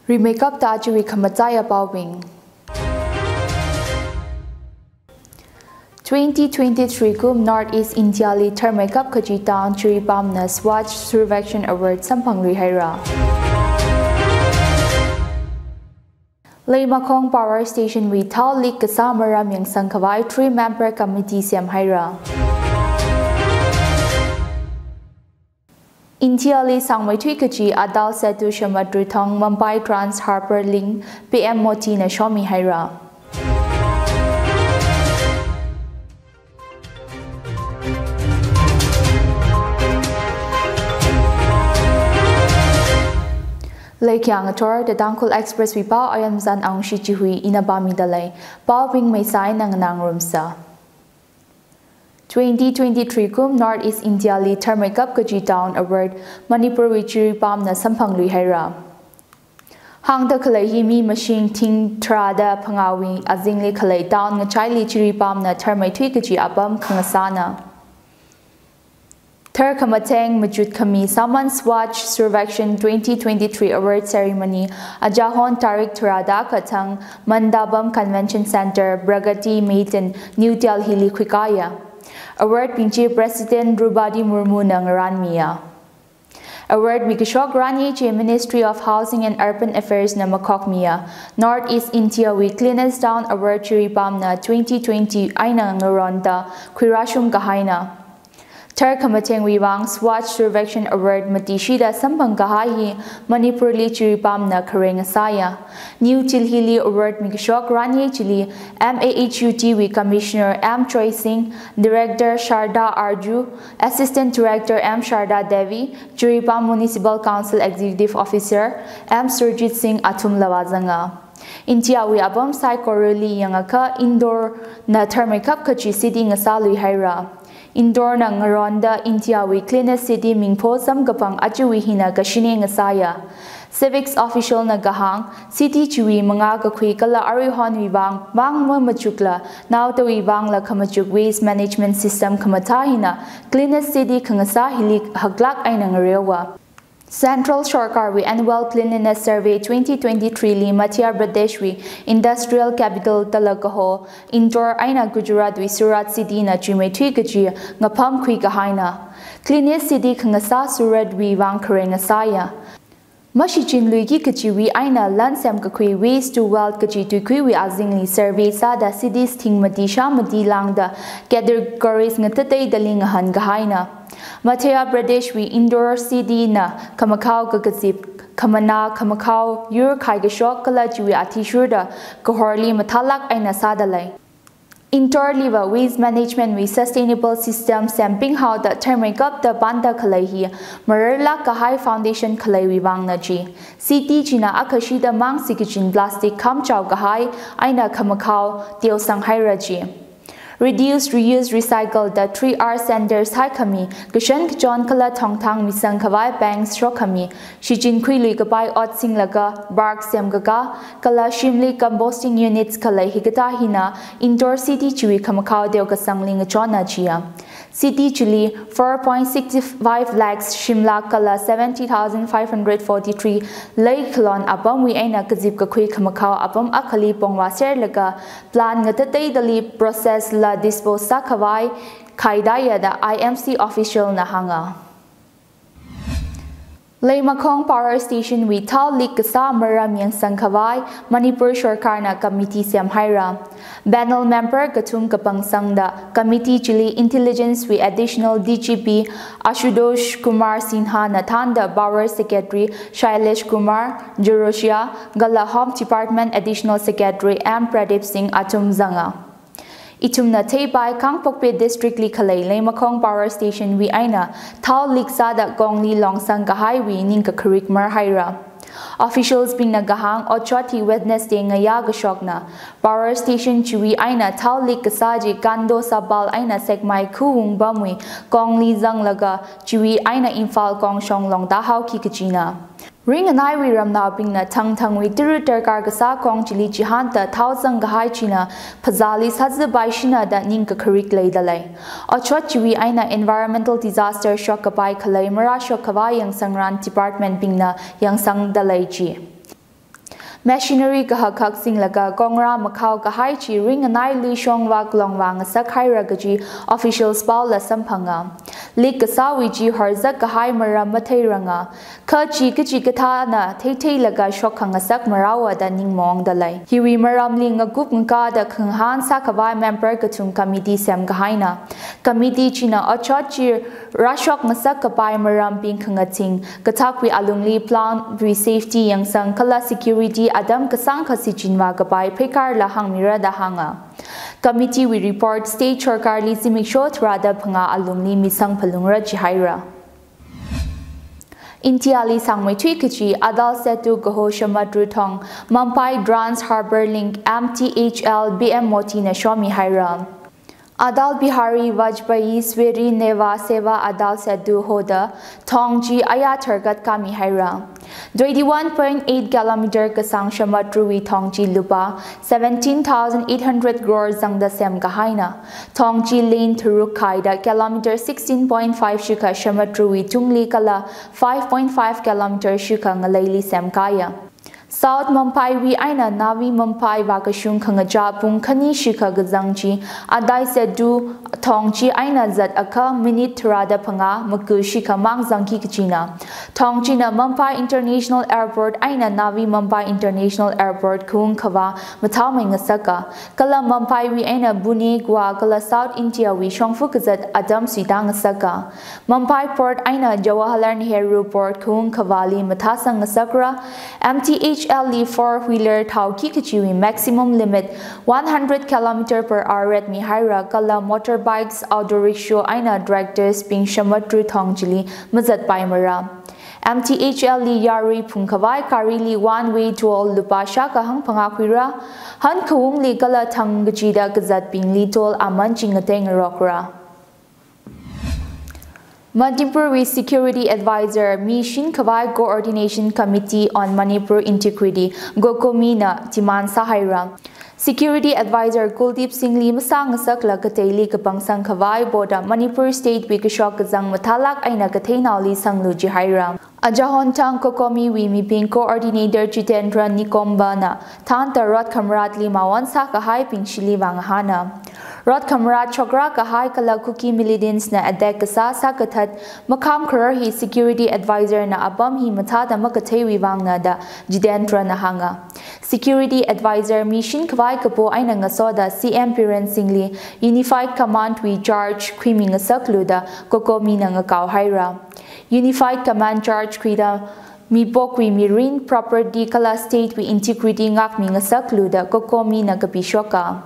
Remakeup ta Chihui Khamataya Pawing 2023 Kum Northeast India Li Thar Makeup Khaji Town Chihui Pamna Swatch Survection Award Sampangri Haira Leimakhong Power Station We Thao Lik Kasamara Myang Sangkawai 3-member committee Siam Haira India Li Sangmai Thui Kaji Adal Setu Shamadru Thong Mumbai Trans Harbour Link PM Moti Na Shomi Haira Lekyang Ator the Tangkhul Express we Pao Ayonmazan Awungshi Chihui Inabami Dalai Pao Bing May Sai Nang Nang Rumsa 2023 Kum Northeast India Li Thar Makeup Kaji Town Award Manipur wi Chihui Pamna Sampangri Haira Hangda Khalai Himi Machine Ting Trada Pangawi Azingli Khalai Town Ngachai Li Chihui Pamna Thar Mai Thui Kaji Abam Khangasana Thar Kamateng Majud Kami Saman Swatch Survection 2023 Award Ceremony Ajahon Tarik Turada Katang Mandabam Convention Center Bragati Maitan New Delhi Li Kwikaya Award Pinchi President Drupadi Murmu Nang Ranmia Award Mikishok Rani Che Ministry of Housing and Urban Affairs na Makokmia Northeast India We Cleanest Town Award Chihui Pamna 2020 Aina Ngaronda Kwirashum Kahaina Thar Kamateng Wiwang Swatch Survection Award Matishida Sampang Kahahi Manipur Li Chihui Pamna Kareng Asaya New Tilhili Award Mikishok Rani Chili MAHUT We Commissioner M. Choi Singh Director Sharda Arju Assistant Director M. Sharda Devi Chihui Pam Municipal Council Executive Officer M. Surjit Singh Atum Lawazanga India we abam sai koruli yangaka indoor na Thar Makeup Kachi City Ngasalui Haira Indoor na ngaronda India we Cleanest City Mingpo Samgapang Achihui Hina Kashine Ngasaya Civics Official na Gahang City Chihui Mga Kakhui Kala Arihon Wibang Bang Machukla Now the Wibang La Kamachuk Waste Management System Kamatahina Cleanest City Kangasa Hilik Haglak Ainang Rewa Central Sarkar Annual Cleanliness Survey 2023 Li Madhya Pradesh we Industrial Capital Talakaho Indoor Aina Gujarat we Surat City na Chimai Thui Kaji Ngapam Khui Kahaina Cleanest City Kangasa Surat we Wang Kareng Asaya Mashichin Luigi Kaji we Aina Lansam Kakhui Waste to Wealth Kaji to Kui we Azingli Survey Sada Cities Ting Madisha Madi Langda Categories Ngatatay Dalingahan Gahaina Madhya Pradesh we Indoor City na Kamakau Gagazip Kamana Kamakau Yur Kaigashok Kala Chihui Atishurda Kahorli Mathalak Aina Sadalai Indoor Liva Waste Management we Sustainable System Samping How the Thar Makeup the Banda Kalaihi Marala Kahai Foundation Kalai Wibang Naji City China Akashida Mang Sikichin Plastic Kamchau Kahai Aina Kamakau Teo Sanghai Raji Reduce, Reuse, Recycle the 3R Centers Haikami, Gishan John Kala Tongtang Misang Kawai Banks Shokami, Shijin Kui Gabai Ot Singlaga, Bark Semgaga, Kala Shimli Composting Units Kala Higata Hina, Indoor City Chihui Kamakau Deo Kasangling Chona Chia. City Chili 4.65 lakhs Shimla Kala 70,543 Lake Kalon Abam we aina Kazip Kakui Kamakau Abam Akali Pongwa Serlaga Plan Ngatatay Dali Process La Disposa Kawai Kaidaya the IMC official Nahanga Leimakhong Power Station we Thao Lik Kasa Maram Yang Sangkawai Manipur Sarkar na Committee Siam Haira Panel Member Gatum Kapang Sangda Committee Chili Intelligence we Additional DGP Ashutosh Kumar Sinha Nathanda Power Secretary Shailesh Kumar Juroshia Gala Home Department Additional Secretary M. Pradip Singh Atum Zanga Itumna Teibai Kangpokpe District Li Khalai Leimakhong Power Station we aina Thao Liksa da Gongli Longsang Kahai we Ninka Karik Mar Haira Officials being Nagahang Ochoti Wednesday Ngaya Gashokna Power Station Chihui Aina Thao Lik Kasaji Kando Sabal Aina Sekmai Kuung Bamwi Gongli Zanglaga Chihui Aina Infal Gong Shong Long Dahau Kikachina Ring and I we ram now being na tang we tiru terkar gasa kong chili jihanta thousand gahai china pazali sazabai shina da ninka karik lay dalay. Ochwachiwi aina environmental disaster shokabai kalay mara shokabai yang sangran department being na yang sang dalay ji. Machinery kahakak singlaga kongra makau kahai chi ring anai li shongwa klongwang sakhai ragaji officials paula sampanga lik kasawi ji harza kahai maram mathai ranga kha chi kachi katha na thei laga shokhanga sak marawa da ningmong dalai hiwi maram ling gup ngka da khanghan sakhawai member kachung committee sem gahaina committee china achot chi rashok masak kapai maram ping khangaching kathakwi alungli plan re safety yang sang kala security Adam kasang kasi chinwa kapay pekar lahang mira dahanga. Committee we report state charkar li simikshot rada panga alumni misang palungra chihaira. Intiali sangmay twikachi adal setu gaho shamadru thong Mampai Drans Harbor Link MTHL BM Moti na shomi haira. Adal Bihari Vajpayee Sweri Neva Seva Adal Sedu Hoda Tongji Aya Targat Kami Haira 21.8 km Kasang Shamatrui Tongji Lupa 17,800 crore Zangda Sem Gahaina Tongji Lane Turuk Kaida kilometer 16.5 Shuka Shamatrui Tungli Kala 5.5 km Shuka Ngalayli Sem Kaya South Mampai wi aina navi Mampai vakashung khangaja pung khani shikha gazangchi adai sedu thongchi aina zat aka minute thrada phanga maku shikha mang zangki kichina thongchi na Mampai International Airport aina navi Mampai International Airport khung khawa mathaw mai ngasaka kala Mampai wi aina buni gwa kala South India wi shongfu kazat adam sidang ngasaka Mampai Port aina Jawaharlal Nehru Port khung khawali mathasang ngasakra MTHL 4-wheeler thau ki kachiwi maximum limit 100 km per hour at Mihaira kala motorbikes auto rickshaw aina directors ping shamatru thongjili mazat paimara MTHL yari phungkhawai karili one way toll lupa shaka hang phangakwira han khawung li kala thangchida kazat ping li toll aman chingateng rokra Manipur Security Advisor Mishin Kawai Coordination Committee on Manipur Integrity Gokomina Timan Sahaira Security Advisor Kuldeep Singh Lee Masang Sakla Kateli Kapangsang Kawai Boda Manipur State Wikashok Kazang Matalak Aina Katenauli Sanglu Jihaira Ajahon Tang Kokomi Wimi Ping Coordinator Jitendra Nikombana Tanta Rot Kamrat Limawan Sakahai Ping Shili Wanghana Rod Kamrat Chokra Kahai Kala Kuki Militants na Adek Kasa Sakathat Makam Kurar hi Security Advisor na Abam hi Matada Makatewi Wangna da Jidendra Nahanga Security Advisor Mishin Kwai Kapo Aina Ngasoda CM Piran Singli Unified Command we charge Kwiming Sakluda Kokomi na Ngakaw Haira Unified Command charge Kwida Mi Bokwi Marine Property Kala State we Integrity Ngak Minga Sakluda Kokomi na Kapishoka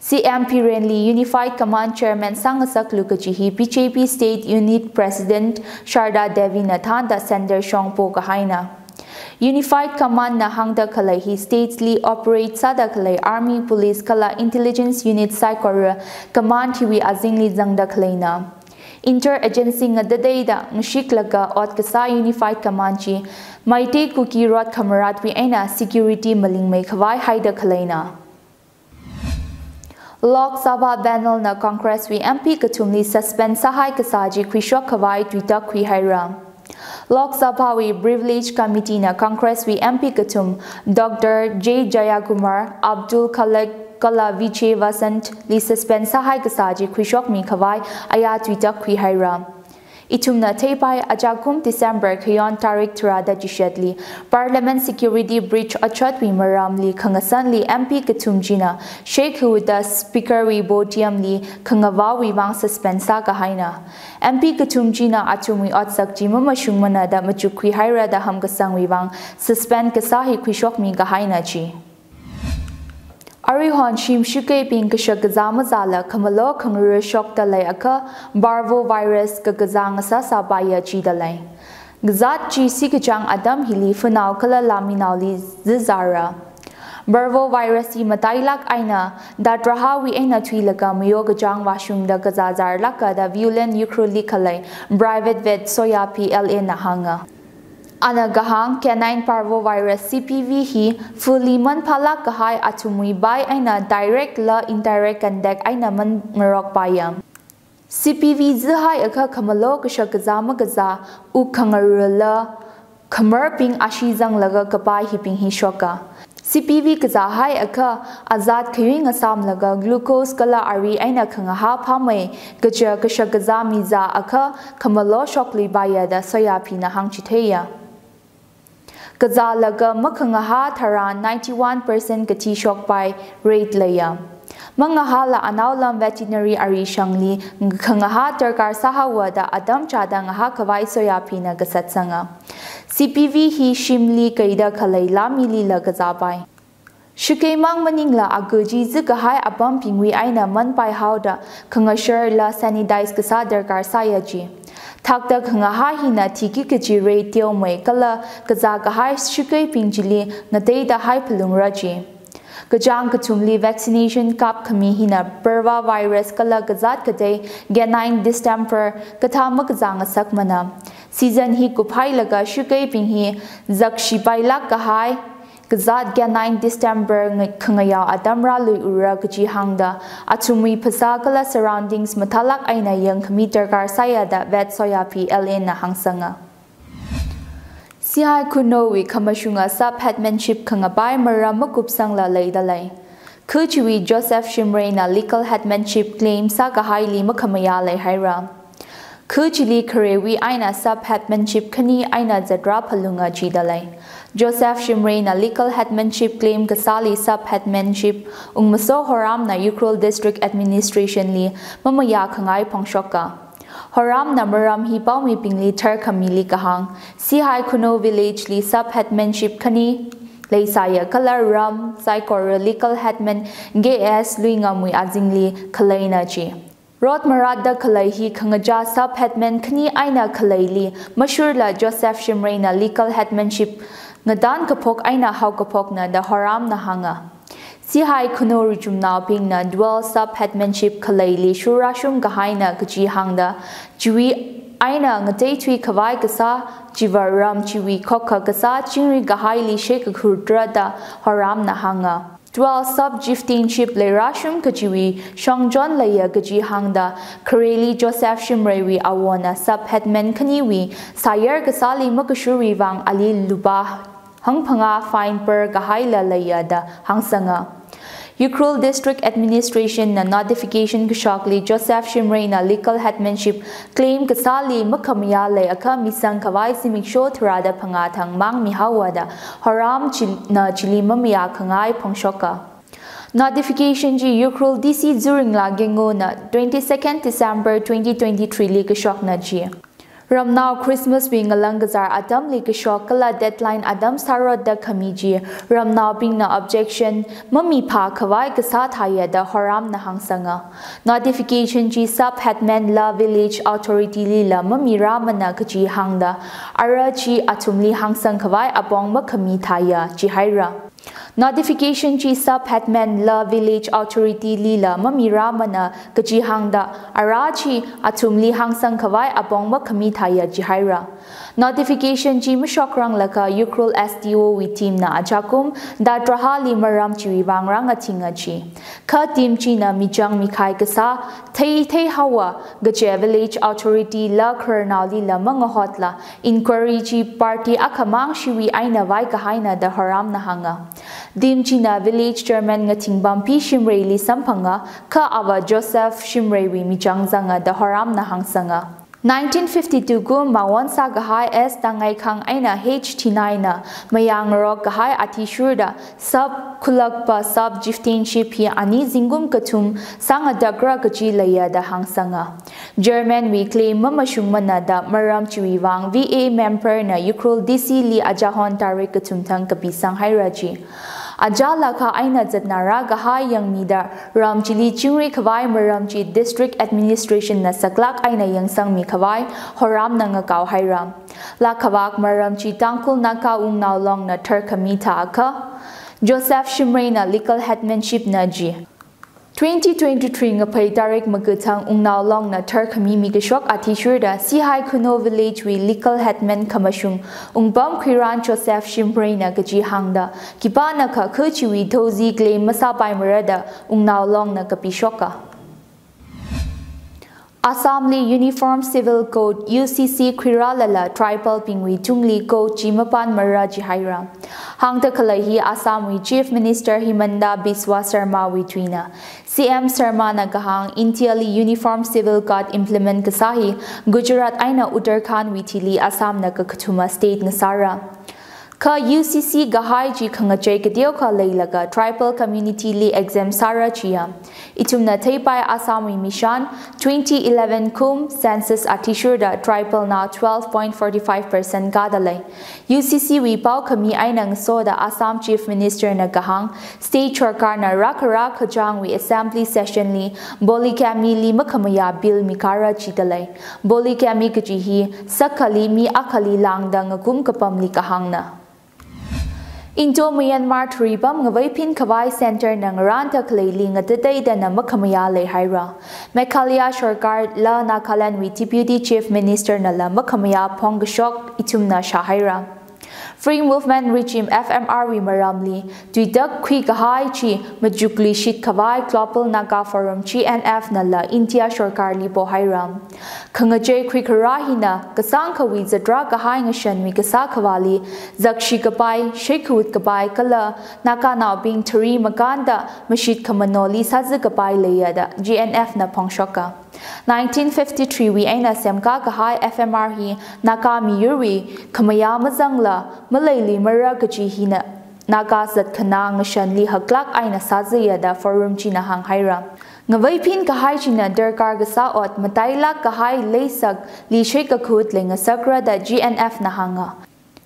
CMP Renli Unified Command Chairman Sangasak Lukachihi PJP State Unit President Sharda Devi Nathanda Sender Shongpo Kahaina Unified Command na Hangda Kalai States Li Operate Sada Kalai Army Police Kala Intelligence Unit Saikora Command Hiwi Azingli Zangda Kalaina Interagency nga DadaidaNgshiklaga Ot Kasa Unified Command Chi Maite Kuki Rot Kamarat wi aina Security Maling Mai Khawai Haida Kalaina Lok Sabha Banal na Congress wi MP Katumli suspend Sahai Kasaji Kwishok Kawai Twitter Kwi Haira Lok Sabha wi Privilege Committee na Congress wi MP Katum Dr. J. Jayakumar Abdul Kala Viche Vasant li suspend Sahai Kasaji Kwishok Mi Kawai Aya Twitter Kwi Haira Itumna Teipai Ajakum December Kayon Tarik Turada Jishadli Parliament Security Breach Achatwi Maramli Kangasanli MP Katumjina Sheikh Huda Speaker wi Botiamli Kangawawi Wang Suspensa Kahaina MP Katumjina Atumi Otsakji Mamashungmana da Machukwi Haira da Hamgasangwi Wang Suspend Kasahi Kwishokmi Kahaina Chi Arihon Shim Shuke Ping Kashakazama Zala Kamalo Kangur Shok Dalai Aka Barvo Virus Kakazang Sasa Baya Chidalai Gazat Chi Sikajang Adam Hili Funau Kala Laminauli Zizara Barvo Virus Matailak Aina Datrahawi Aina Twilaka Myogajang Washung da Gazazar Laka da Violent Ukruli Kalai Private Vet Soya PLA Nahanga Anagahang canine parvovirus CPV hi fully man pala kahai atumui by aina direct la indirect contact aina man ngarok payam CPV zahai aka kamalo kashakazama gaza u kangarula Khamar ping ashizang laga kapai hi ping hi shoka. CPV kazahai aka azad khaying asam laga glucose kala ari aina khanga ha phamai gaja kasha gaza miza aka khamalo shokli baya da soya phina hangchitheya. Gaza laga makhanga ha thara 91% kachi shok pai rate laya. Mangahala anaulam veterinary ari shangli khangaha terkar sahawada adam chada ngaha kawai soya phina gasatsanga. CPV hi shimli kaida khalai lamili la gazabai. Shukei mang maningla aguji zikahai abam pingwi aina man pai hauda khangashar la sanitize gasa terkar sayaji. Thakta khangaha hina tiki kaji ratio mai kala gaza gahai shukei pingjili ngatei da hai phulungraji. Gajang katumli vaccination kap kami hina perva virus kala gazat kate ganine distemper katama gazang sakmana season hi kupai laga shukai ping hi zakshi pailak kahai gazat ganine distemper khangaya adamra lui ura gaji hangda achumi phasa kala surroundings mathalak aina yang kami terkar sayada vet soya PLN na hangsanga. Chihui kunowi kamashunga sub-headmanship khangabai maramukup sangla leidalai. Chihui Joseph Shimreina legal headmanship claim sakahai makamaya lay haira. Chihui karewi aina sub-headmanship kani aina zadra palunga jidalai. Joseph Shimreina legal headmanship claim kasali sub-headmanship ungmaso horam na Ukrul District Administration li mamaya khangai pangshoka. Horam namaram hi paumi pingli thar kamili kahang Chihui Kuno village li sub headmanship khani leisaya color ram saikor legal headman gas luingamui azingli khalaina ji Rod marada khalai hi khangaja sub headman khani aina khalaili mashurla Joseph Shimreina legal headmanship ngadan kapok aina hau kapok na da horam na hanga Chihui Kuno rijumna pingna dual sub headmanship khalaili shurashum gahaina kaji hangda Chihui aina ngatei thui khawai kasa jivaram Chihui khokha kasa chingri gahaili shek khurdra da horam na hanga dual sub chieftainship leirashum kajiwi shongjon laya kaji hangda Kareli Joseph Shimrewi awona sub headman khaniwi sayar kasali makashuri wang ali luba hangphanga fine per gahaila layada hangsanga Ukrul District Administration na notification kashakli Joseph Shimreina legal headmanship claim kasali makamya lay aka misang kawai simiksho thrada phangathang mang mihawada haram na chili mamya khangai phongshoka Notification ji Ukrul DC during la gengo na 22nd December 2023 li kashok na ji Ramnao Christmas being a langazar Adam li kashok kala deadline Adam sarod da kamiji Ramnao being na objection mami pa kawai kasa thaya da haram na hangsanga Notification ji sub headman la village authority li la mami ramana kaji hangda arachi atumli hangsang kawai abong makami thaya ji haira Notification ji sub headman la village authority lila mami ramana kaji hangda arachi atumli hangsang kawai abong makami thaya jihaira Notification ji mashokrang laka Ukrul SDO wi team na ajakum da trahali maram chiwi wangrang athinga chi kha team chi na mijang mikhai kasa thei hawa gache village authority la kharnauli la manga hotla inquiry chi party akhamang shiwi aina vai ka haina da haram na hanga Dimchina village chairman ngating bampi Shimreili samphanga kha awa Joseph Shimrewi mijangzanga da haram na hangsanga 1952 gu mawon sa gahai s tangai khang aina H39 na mayang ro gahai atishurda sub khulakpa sub chieftainship hi ani zingum kathum sanga dagra kachi laya da hangsanga German weekly mamashung manada maram chiwiwang VA member na Ukrul DC li ajahon tarik kathum thang kapisang hairaji Ajala ka aina zatnara gahai yang mida ramchili chingri khawai maramchi district administration na saklak aina yang sang mi khawai horam na nga kaw hairam la khawak maramchi Tangkhul na ka ungnaw long na thar kamita ka Joseph Shimreina legal headmanship na ji 2023 nga pai tarik magathang ungnaw long na thar khami mi kishok athishurda Chihui Kuno village wi legal headman khamashung ungbam khiran Joseph Shimreina gaji hangda kipana kha khachiwi thozi claim masa pai marada ungnaw long na kapishoka Assamli Uniform Civil Code UCC Kwiralala Tribal Pingwi Tungli Code Chimapan Mara Jihaira Hangta Kalahi Assamwi Chief Minister Himanda Biswa Sarma Witwina CM Sarma Nagahang Intiali Uniform Civil Code Implement Kasahi Gujarat Aina Uttarakhand Witili Assam Nakakatuma State Nasara Ka UCC Gahai Ji Khangachay Kadio Ka Laylaga Tribal Community Li Exam Sara Chia Itumna Taipai Assam Mission 2011 Kum Census Atishurda Tribal na 12.45% Gadalay UCC Wipao Kami Ainang Soda Assam Chief Minister Nagahang State Charkar na Rakara Kajang wi Assembly Session Li Boli Kami Li Makamaya Bill Mikara Chidalay Boli Kami Kajihi Sakali Mi Akali Langdang Kum Kapam Li Kahangna Into Myanmar Tribam Ngavipin Kawai Center ng Ranta Klayli nga today da na makamaya le haira. Mekalia Shorkar la nakalan with Deputy Chief Minister na la makamaya Pongashok itum na shahira. Free Movement Regime FMR Wimaramli Tuidak Kwi Gahai Chi Majukli Shit Kawai Klopal Naga Forum GNF na la India Shorkar Lipo Hairam. Kangajay Kwi Karahina Kasang Kawi Zadra Gahai Ngashan Mi Kasa Kawali Zakshi Kapai Shekut Kapai Kala Naka Now Bing Tari Maganda Mashit Kamanoli Sazi Kapai Layada GNF na Pongshoka 1953 we aina semka kahai FMR hi naka miyuri kamaya mazangla malayli mara kachi hina naka zat khana ngashan li haklak aina saziya da forum china hang haira ngavai pin kahai china darkar gasa ot mataila kahai leisak li sheka khut lenga sakra da GNF na hanga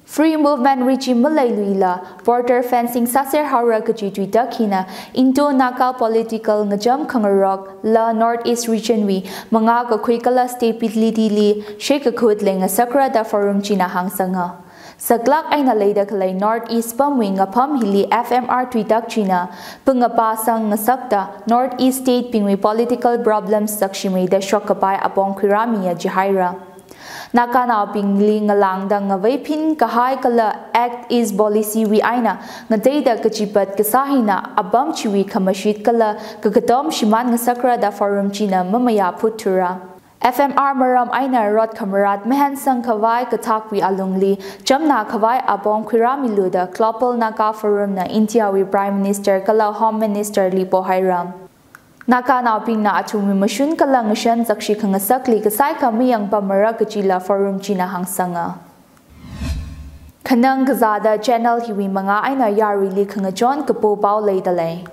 Free Movement Regime Malayluila Border Fencing Saser Hara Kajitu Dakina Into Naka Political Ngajam Kangarok La Northeast Region We Mga Kakwikala State Pitliti Li Sheka Kudling Sakra da Forum China Hangsanga Saglak Aina Leda Kalay Northeast Pamwing Apam Hili FMR Twidak China Pungapasang Nasakta Northeast State Pingwi Political Problems Sakshime da Shokapay Apong Kiramiya Jihaira Naka na pingli ngalang da ngavay pin kahai kala act is policy wi aina ngaday da kachipat kasahina abam chiwi kamashit kala kagatom shiman ngasakra da forum china mamaya putura FMR maram aina rot kamarat mehan sang kawai katakwi alungli jamna kawai abong kwiramilu da klopal naka forum na India wi Prime Minister kala Home Minister Lipo Hairam Naka na ping na atumi mashun kalang shan zakshi kangasakli kasai kami yang pamara kachila forum china hangsanga. Kanang gazada channel hiwi mga ay na yari li kangajon kapo bao lay dalay.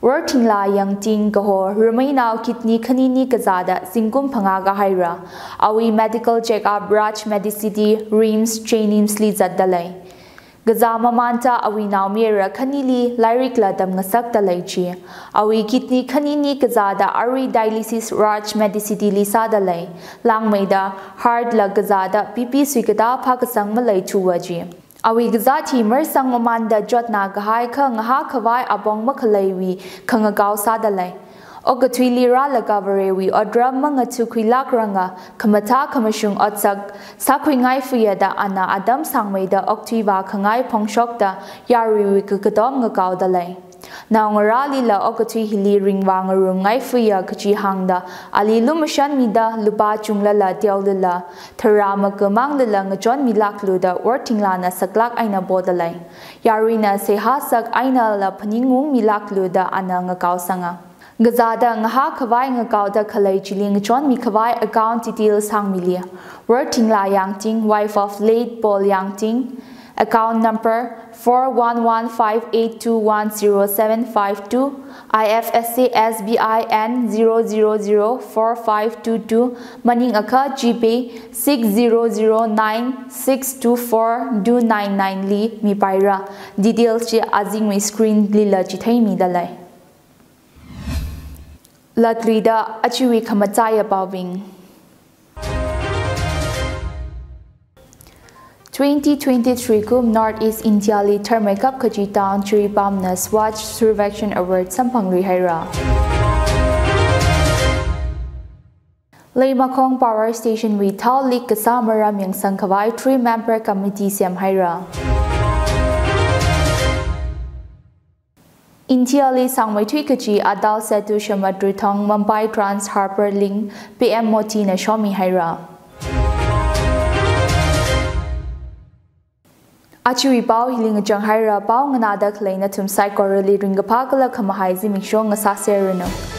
Working la yang ting kaho rumay na kitni kanini gazada singkum pangaga haira. Awi medical check-up Raj Medicity Rims training slizad dalay. Gazama manta awi now mira kanili lyric ladam ngasak dalaichi. Awi kitni kanini gazada ari dialysis Raj Medicity lisa dalay. Lang maida hard la gazada pipi suikada pakasang malay chuwaji. Awi gazati mersang mamanda jot na gahai ka ngaha kawai abong makalaywi kangagaw sa dalay. Ogatwili ra lagawarewi odra mga tukwilak ranga kamata kamashung otsak sakwi ngay fuyada ana adam sangmayda oktiwa kangay pongshokda yariwi kakadom ngakaw dalay. Na ngarali la ogatwi hili ringwa ngarum ngay fuya kachi hangda ali lumasyan mida lupa chunglala diawlala tarama kamanglala ngajon milakluda wortingla na saklak ay na bodalay. Yari na sehasak ay na la paningung milakluda ana ngakaw sanga. Gazada ngaha kawai ngakaw da kalay chiling chon mi kawai account details hang milia. Working la yang ting, wife of late Paul Yang Ting. Account number 41158210752. IFSC SBIN 0004522. Maning aka GP 60096242999 li mi paira. Details chi azing mi screen lila chithay mi dalay. Latrida Chihui Kamataya Bawing 2023 Kum Northeast India Li Thermakap Kaji Town Chiripam na Swatch Survection Award Sampang Rihaira Leimakong Power Station with Tao Lik Kasamaram Yang Sangkawai 3-member committee Siam Haira Intiali Sangmaitui Kachi Adal Setu Shamadruthong Mumbai Trans Harper Link PM Moti na Shomi Haira. Chihui Pao Hiling Jang Haira Pao Nganada Klay na Tumsai Korali Ringapakala Kamahaizi Mikshong Saserino.